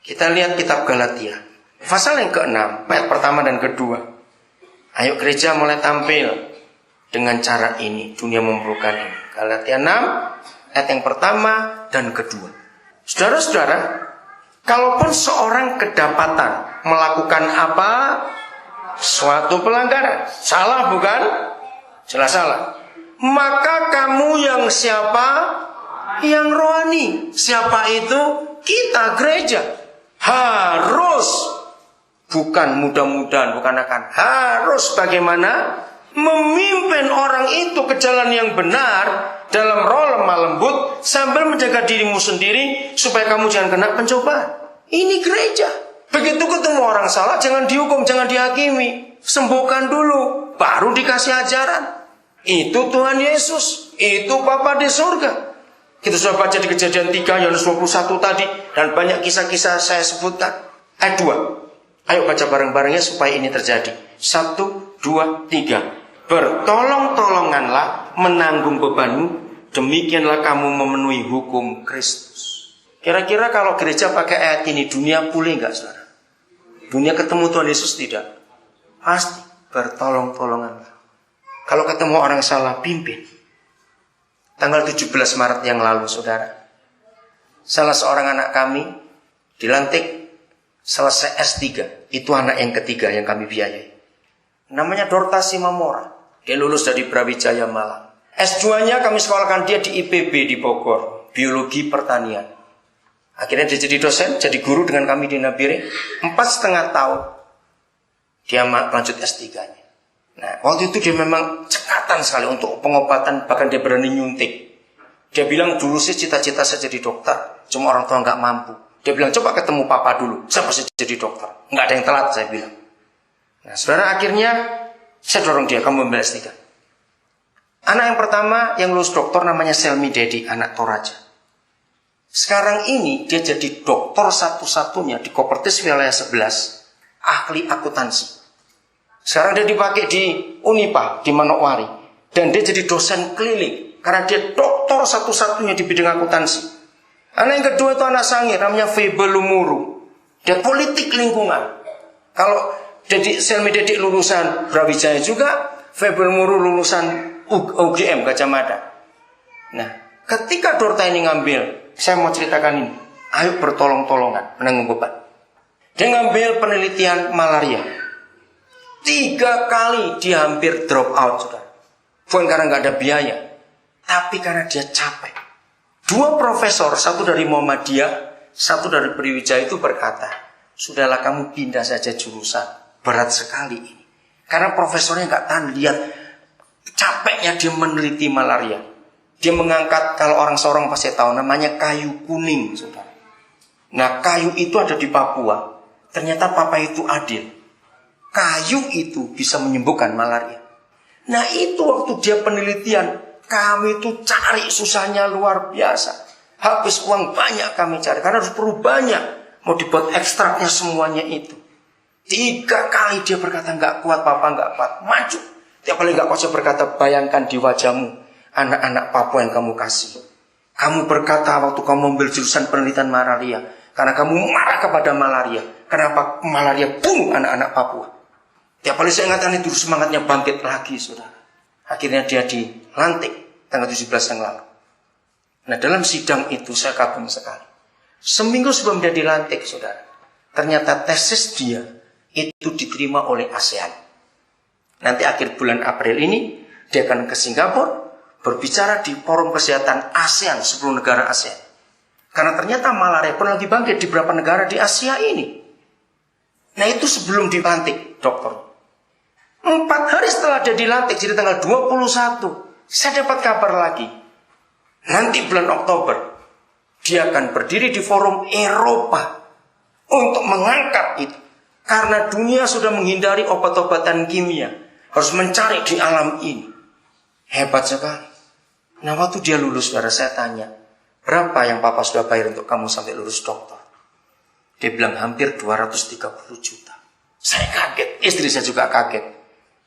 Kita lihat kitab Galatia, pasal yang ke-6, ayat pertama dan kedua. Ayo gereja mulai tampil dengan cara ini. Dunia memerlukan ini. Galatia 6, ayat yang pertama dan kedua. Saudara-saudara, kalaupun seorang kedapatan melakukan apa? Suatu pelanggaran. Salah bukan? Jelas salah. Maka kamu yang siapa? Yang rohani. Siapa itu? Kita gereja. Harus, bukan mudah-mudahan, bukan akan, harus bagaimana? Memimpin orang itu ke jalan yang benar dalam roh lemah lembut sambil menjaga dirimu sendiri supaya kamu jangan kena pencobaan. Ini gereja. Begitu ketemu orang salah, jangan dihukum, jangan dihakimi. Sembuhkan dulu, baru dikasih ajaran. Itu Tuhan Yesus, itu Bapa di surga. Kita sudah baca di Kejadian 3, Yohanes 21 tadi, dan banyak kisah-kisah saya sebutkan. Ayat 2. Ayo baca bareng-barengnya supaya ini terjadi. 1, 2, 3. Bertolong-tolonganlah menanggung bebanmu, demikianlah kamu memenuhi hukum Kristus. Kira-kira kalau gereja pakai ayat ini, dunia pulih enggak, saudara? Dunia ketemu Tuhan Yesus tidak? Pasti bertolong-tolonganlah. Kalau ketemu orang salah, pimpin. Tanggal 17 Maret yang lalu, saudara, salah seorang anak kami dilantik selesai S3. Itu anak yang ketiga yang kami biayai. Namanya Dorta Simamora. Dia lulus dari Brawijaya Malang. S2-nya kami sekolahkan dia di IPB di Bogor, biologi pertanian. Akhirnya dia jadi dosen, jadi guru dengan kami di Nabire. 4,5 tahun dia lanjut S3-nya. Nah, waktu itu dia memang cekatan sekali untuk pengobatan, bahkan dia berani nyuntik. Dia bilang dulu sih cita-cita saya jadi dokter, cuma orang tua nggak mampu. Dia bilang coba ketemu papa dulu, saya pasti jadi dokter. Nggak ada yang telat, saya bilang. Nah, saudara, akhirnya saya dorong dia, kamu ambil S3. Anak yang pertama yang lulus dokter namanya Selmi Dedi, anak Toraja. Sekarang ini dia jadi dokter satu-satunya di Kopertis wilayah 11, ahli akuntansi. Sekarang dia dipakai di Unipa, di Manokwari. Dan dia jadi dosen keliling. Karena dia doktor satu-satunya di bidang akuntansi. Anak yang kedua itu anak sangir, namanya Febe Lumuru. Dia politik lingkungan. Kalau Selmi Dedik lulusan Brawijaya juga, Febe Lumuru lulusan UGM, Gajah Mada. Nah, ketika Dorta ini ngambil, saya mau ceritakan ini. Ayo bertolong-tolongan, menanggung beban. Dia ngambil penelitian malaria. 3 kali dia hampir drop out, saudara. Bukan karena nggak ada biaya, tapi karena dia capek. 2 profesor, satu dari Muhammadiyah, satu dari Brawijaya itu berkata, sudahlah kamu pindah saja jurusan, berat sekali ini. Karena profesornya nggak tahan lihat capeknya dia meneliti malaria. Dia mengangkat, kalau orang Sorong pasti tahu, namanya kayu kuning, saudara. Nah, kayu itu ada di Papua. Ternyata papa itu adil. Kayu itu bisa menyembuhkan malaria. Nah, itu waktu dia penelitian, kami itu cari susahnya luar biasa. Habis uang banyak kami cari, karena harus perlu banyak. Mau dibuat ekstraknya semuanya itu. 3 kali dia berkata, nggak kuat papa, nggak kuat, maju. Tiap kali nggak kuat saya berkata, bayangkan di wajahmu anak-anak Papua yang kamu kasih. Kamu berkata waktu kamu ambil jurusan penelitian malaria, karena kamu marah kepada malaria. Kenapa malaria bunuh anak-anak Papua? Tiap kali saya ingatkan itu, semangatnya bangkit lagi, saudara. Akhirnya dia dilantik tanggal 17 yang lalu. Nah, dalam sidang itu saya kagum sekali. Seminggu sebelum dia dilantik, saudara, ternyata tesis dia itu diterima oleh ASEAN. Nanti akhir bulan April ini dia akan ke Singapura berbicara di forum kesehatan ASEAN, 10 negara ASEAN. Karena ternyata malaria pun lagi bangkit di beberapa negara di Asia ini. Nah, itu sebelum dilantik dokter. 4 hari setelah dia dilantik, jadi tanggal 21, saya dapat kabar lagi. Nanti bulan Oktober, dia akan berdiri di forum Eropa untuk mengangkat itu. Karena dunia sudah menghindari obat-obatan kimia, harus mencari di alam ini. Hebat sekali. Nah, waktu dia lulus, saudara, saya tanya, berapa yang papa sudah bayar untuk kamu sampai lulus dokter? Dia bilang hampir 230 juta. Saya kaget, istri saya juga kaget.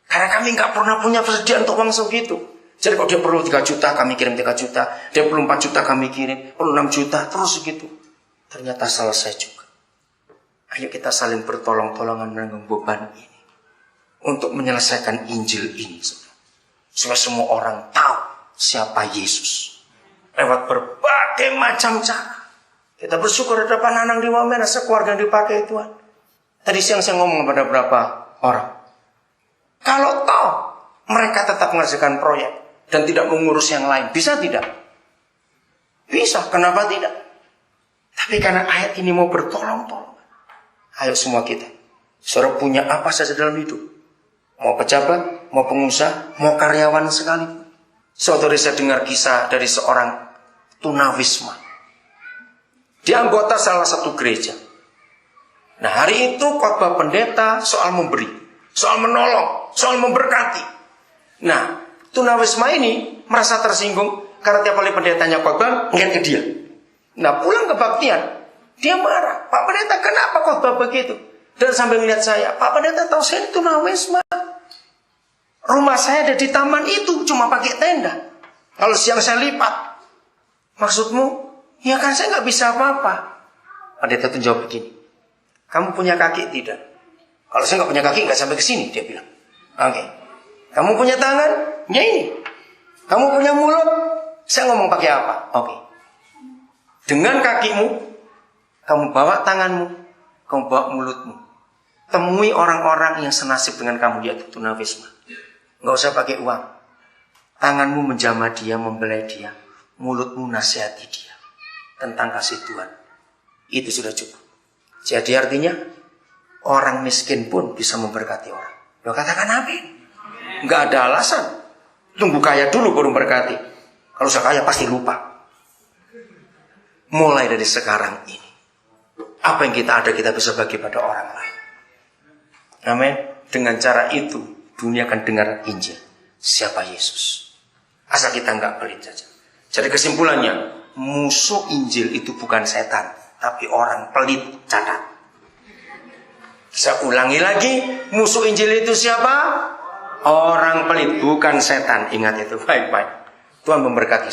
Karena kami nggak pernah punya persediaan untuk uang segitu. Jadi kalau dia perlu 3 juta, kami kirim 3 juta. Dia perlu 4 juta, kami kirim. Perlu 6 juta, terus segitu. Ternyata selesai juga. Ayo kita saling bertolong-tolongan menanggung beban ini. Untuk menyelesaikan Injil ini. Supaya semua orang tahu siapa Yesus. Lewat berbagai macam cara. Kita bersyukur ada Pak Nanang di Wamena, sekeluarga yang dipakai Tuhan. Tadi siang saya ngomong kepada beberapa orang. Kalau tahu mereka tetap mengerjakan proyek dan tidak mengurus yang lain, bisa tidak? Bisa, kenapa tidak? Tapi karena ayat ini mau bertolong-tolong. Ayo semua kita, saudara punya apa saja dalam hidup. Mau pejabat, mau pengusaha, mau karyawan sekalipun. Saudara saya dengar kisah dari seorang tunawisma. Dia anggota salah satu gereja. Nah hari itu khotbah pendeta soal memberi, soal menolong, soal memberkati. Nah tunawisma ini merasa tersinggung karena tiap kali pendetanya khotbah ingat ke dia. Nah pulang kebaktian, dia marah. Pak pendeta kenapa khotbah begitu? Dan sambil melihat saya, Pak pendeta tahu saya itu tunawisma. Rumah saya ada di taman itu, cuma pakai tenda. Kalau siang saya lipat. Maksudmu? Ya kan saya nggak bisa apa-apa. Pendeta itu jawab begini. Kamu punya kaki tidak? Kalau saya nggak punya kaki nggak sampai ke sini, dia bilang. Oke. Kamu punya tangan? Ya ini. Kamu punya mulut? Saya ngomong pakai apa? Oke. Dengan kakimu, kamu bawa tanganmu, kamu bawa mulutmu. Temui orang-orang yang senasib dengan kamu, yaitu tunawisma. Nggak usah pakai uang. Tanganmu menjamah dia, membelai dia. Mulutmu nasihati dia tentang kasih Tuhan. Itu sudah cukup. Jadi artinya orang miskin pun bisa memberkati orang. Lo katakan amin. Nggak ada alasan. Tunggu kaya dulu baru memberkati. Kalau sudah kaya pasti lupa. Mulai dari sekarang ini, apa yang kita ada kita bisa bagi pada orang lain. Amin. Dengan cara itu dunia akan dengar Injil. Siapa Yesus? Asal kita nggak pelit saja. Jadi kesimpulannya, musuh Injil itu bukan setan, tapi orang pelit. Catat. Saya ulangi lagi, musuh Injil itu siapa? Orang pelit, bukan setan. Ingat itu baik-baik. Tuhan memberkati.